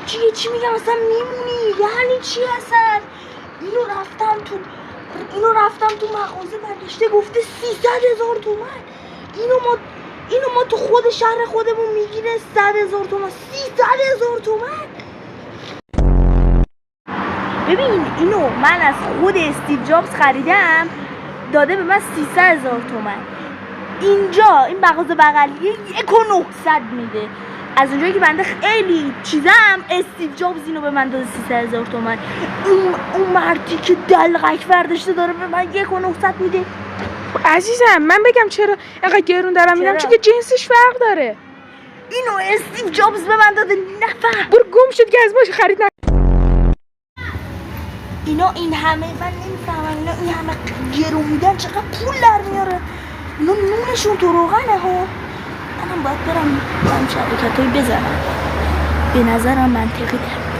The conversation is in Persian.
چی میگم اصلا میمونی؟ یعنی چی اصلا؟ اینو رفتم تو مغازه برگشته گفته 300,000 تومن. اینو ما تو خود شهر خودمون میگیره 100,000 تومن. 300,000 تومن. ببین اینو من از خود استیو جابز خریدم، داده به من 300,000 تومن. اینجا این مغازه بغلیه 1,900 میده. از اونجایی که بنده خیلی چیزم، استیو جابز اینو به من داده 300,000 تومن. اون مردی که دلغک برداشته داره به من 1,900 میده. عزیزم من بگم چرا اینقدر گرون دارم میدم؟ چون که جنسش فرق داره. اینو استیو جابز به من داده. نفهم. برو گم شد که از باش خرید اینا این همه من نمیفهمم. اینا این همه گرون میدن چقدر پول در میاره؟ اینا نونشون تو روغنه ها. منم باید برم شرکتایی بزنم. به نظرم منطقی ده.